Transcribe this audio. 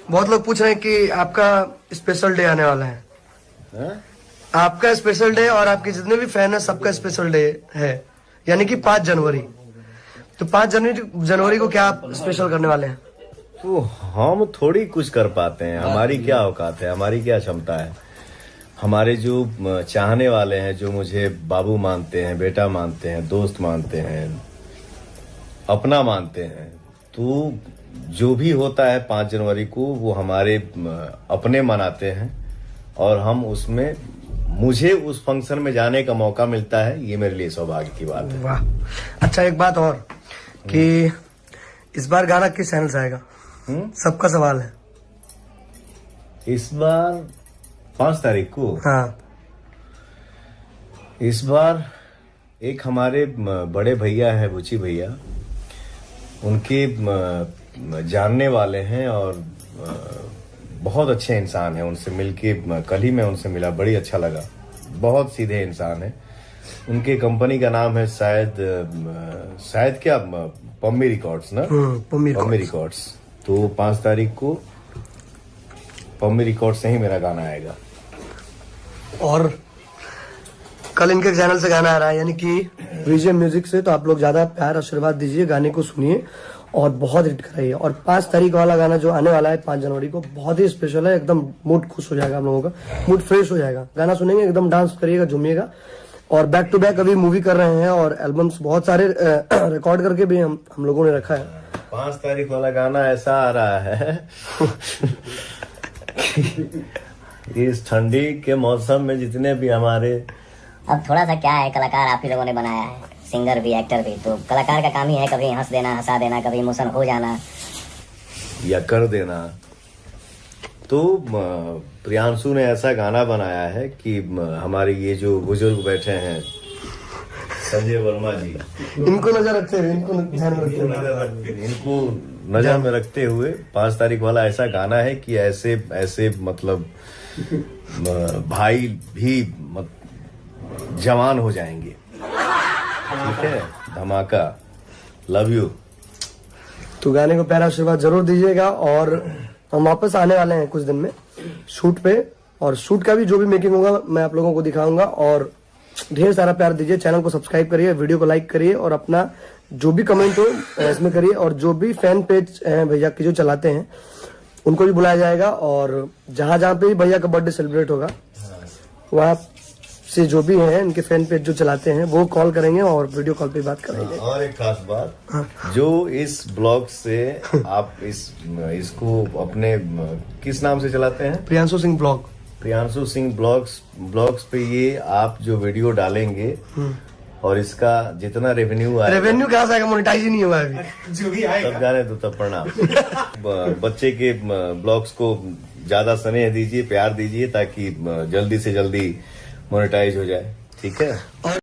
बहुत लोग पूछ रहे हैं कि आपका स्पेशल डे आने वाला है। आपका स्पेशल डे और आपके जितने भी फैन है सबका स्पेशल डे है, यानी कि 5 जनवरी। तो 5 जनवरी को क्या आप स्पेशल करने वाले हैं? तो हम थोड़ी कुछ कर पाते हैं, हमारी क्या औकात है, हमारी क्या क्षमता है। हमारे जो चाहने वाले हैं, जो मुझे बाबू मानते हैं, बेटा मानते हैं, दोस्त मानते हैं, अपना मानते हैं, तो जो भी होता है 5 जनवरी को वो हमारे अपने मनाते हैं और हम उसमें, मुझे उस फंक्शन में जाने का मौका मिलता है, ये मेरे लिए सौभाग्य की बात है। वाह। अच्छा, एक बात और कि इस बार गाना किस चैनल से आएगा? सबका सवाल है। इस बार 5 तारीख को, हाँ, इस बार एक हमारे बड़े भैया है, बुची भैया, उनके जानने वाले हैं और बहुत अच्छे इंसान हैं। उनसे मिलके, कल ही मैं उनसे मिला, बड़ी अच्छा लगा। बहुत सीधे इंसान है। उनके कंपनी का नाम है शायद क्या, पम्मी रिकॉर्ड्स ना, पम्मी रिकॉर्ड्स। तो 5 तारीख को पम्मी रिकॉर्ड्स से ही मेरा गाना आएगा। और कल इनके चैनल से गाना आ रहा है, यानी कि विजय म्यूजिक से। तो आप लोग ज्यादा प्यार आशीर्वाद दीजिए, गाने को सुनिए और बहुत हिट कराइए। और 5 तारीख वाला गाना जो आने वाला है 5 जनवरी को, बहुत ही स्पेशल है। एकदम मूड खुश हो जाएगा हम लोगों का, मूड फ्रेश हो जाएगा। गाना सुनेंगे, एकदम डांस करिएगा, झूमिएगा। और बैक टू बैक अभी मूवी कर रहे हैं और एल्बम्स बहुत सारे रिकॉर्ड करके भी हम लोगों ने रखा है। 5 तारीख वाला गाना ऐसा आ रहा है इस ठंडी के मौसम में जितने भी हमारे, अब थोड़ा सा क्या है, कलाकार आप ही लोगों ने बनाया है, सिंगर भी, एक्टर भी। तो कलाकार का काम ही है कभी हंस देना, हंसा देना, कभी इमोशन हो जाना या कर देना। तो प्रियांशु ने ऐसा गाना बनाया है कि हमारे ये जो बुजुर्ग बैठे हैं, संजय वर्मा जी, इनको नजर रखते हुए, इनको नजर में रखते हुए 5 तारीख वाला ऐसा गाना है कि ऐसे मतलब भाई भी जवान हो जाएंगे। ठीक है, धमाका, लव यू। तो गाने को प्यारा आशीर्वाद जरूर दीजिएगा। और हम वापस आने वाले हैं कुछ दिन में शूट पे, और शूट का भी जो भी मेकिंग होगा मैं आप लोगों को दिखाऊंगा। और ढेर सारा प्यार दीजिए, चैनल को सब्सक्राइब करिए, वीडियो को लाइक करिए और अपना जो भी कमेंट हो इसमें करिए। और जो भी फैन पेज हैं भैया के जो चलाते हैं उनको भी बुलाया जाएगा। और जहां जहां पे भी भैया का बर्थडे सेलिब्रेट होगा वहां से जो भी हैं इनके फैन पेज जो चलाते हैं वो कॉल करेंगे और वीडियो कॉल पे बात करेंगे। और एक खास बात, जो इस ब्लॉग से आप इसको अपने किस नाम से चलाते हैं? प्रियांशु सिंह ब्लॉग। प्रियांशु सिंह ब्लॉग्स पे ये आप जो वीडियो डालेंगे और इसका जितना रेवेन्यू कहाँ से आएगा? मोनेटाइज ही नहीं हुआ अभी। जो भी आएगा तब जाने दो, तब प्रणाम। बच्चे के ब्लॉग्स को ज्यादा स्नेह दीजिए, प्यार दीजिए, ताकि जल्दी से जल्दी मोनेटाइज हो जाए। ठीक है।